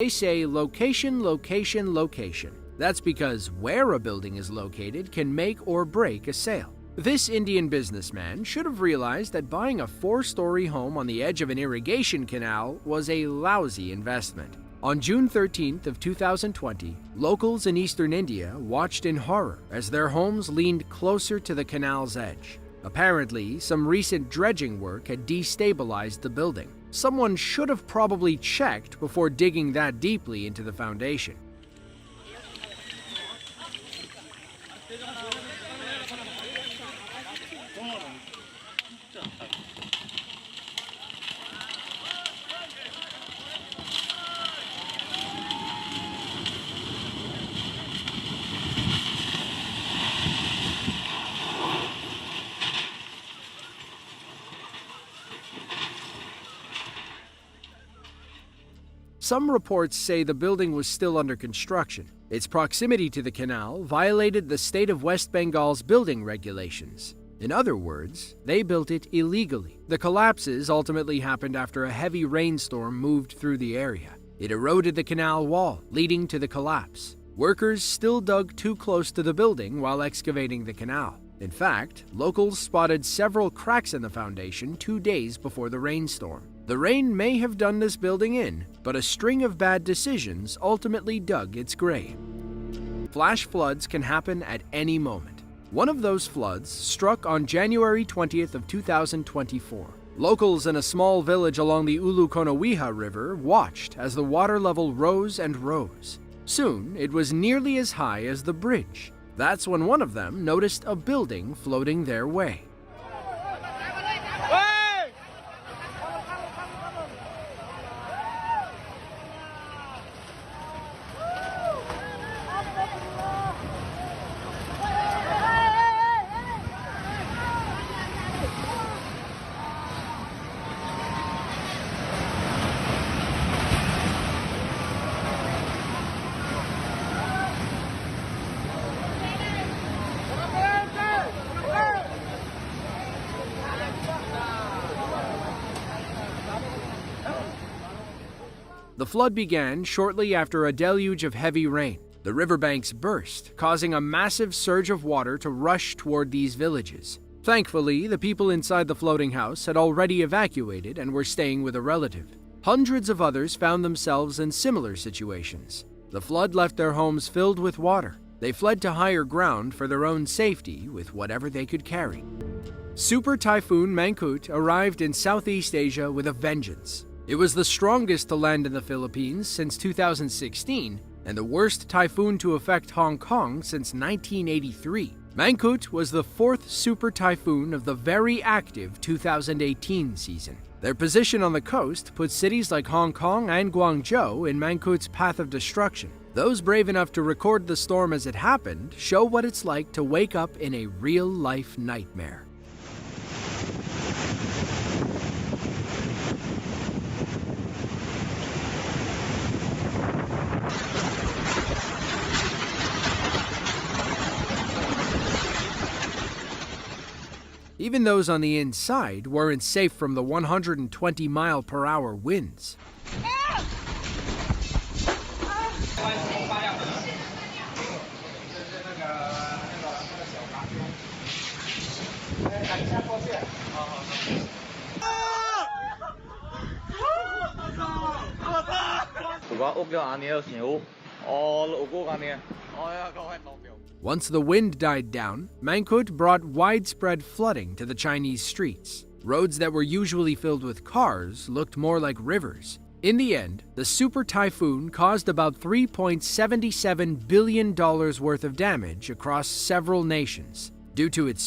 They say location, location, location. That's because where a building is located can make or break a sale. This Indian businessman should have realized that buying a 4-story home on the edge of an irrigation canal was a lousy investment. On June 13th of 2020, locals in eastern India watched in horror as their homes leaned closer to the canal's edge. Apparently, some recent dredging work had destabilized the building. Someone should have probably checked before digging that deeply into the foundation. Some reports say the building was still under construction. Its proximity to the canal violated the state of West Bengal's building regulations. In other words, they built it illegally. The collapses ultimately happened after a heavy rainstorm moved through the area. It eroded the canal wall, leading to the collapse. Workers still dug too close to the building while excavating the canal. In fact, locals spotted several cracks in the foundation 2 days before the rainstorm. The rain may have done this building in, but a string of bad decisions ultimately dug its grave. Flash floods can happen at any moment. One of those floods struck on January 20th of 2024. Locals in a small village along the Ulu Konaweha River watched as the water level rose and rose. Soon, it was nearly as high as the bridge. That's when one of them noticed a building floating their way. The flood began shortly after a deluge of heavy rain. The riverbanks burst, causing a massive surge of water to rush toward these villages. Thankfully, the people inside the floating house had already evacuated and were staying with a relative. Hundreds of others found themselves in similar situations. The flood left their homes filled with water. They fled to higher ground for their own safety with whatever they could carry. Super Typhoon Mangkhut arrived in Southeast Asia with a vengeance. It was the strongest to land in the Philippines since 2016 and the worst typhoon to affect Hong Kong since 1983. Mangkhut was the 4th super typhoon of the very active 2018 season. Their position on the coast put cities like Hong Kong and Guangzhou in Mangkhut's path of destruction. Those brave enough to record the storm as it happened show what it's like to wake up in a real-life nightmare. Even those on the inside weren't safe from the 120-mile-per-hour winds. Once the wind died down, Mangkhut brought widespread flooding to the Chinese streets. Roads that were usually filled with cars looked more like rivers. In the end, the super typhoon caused about $3.77 billion worth of damage across several nations. Due to its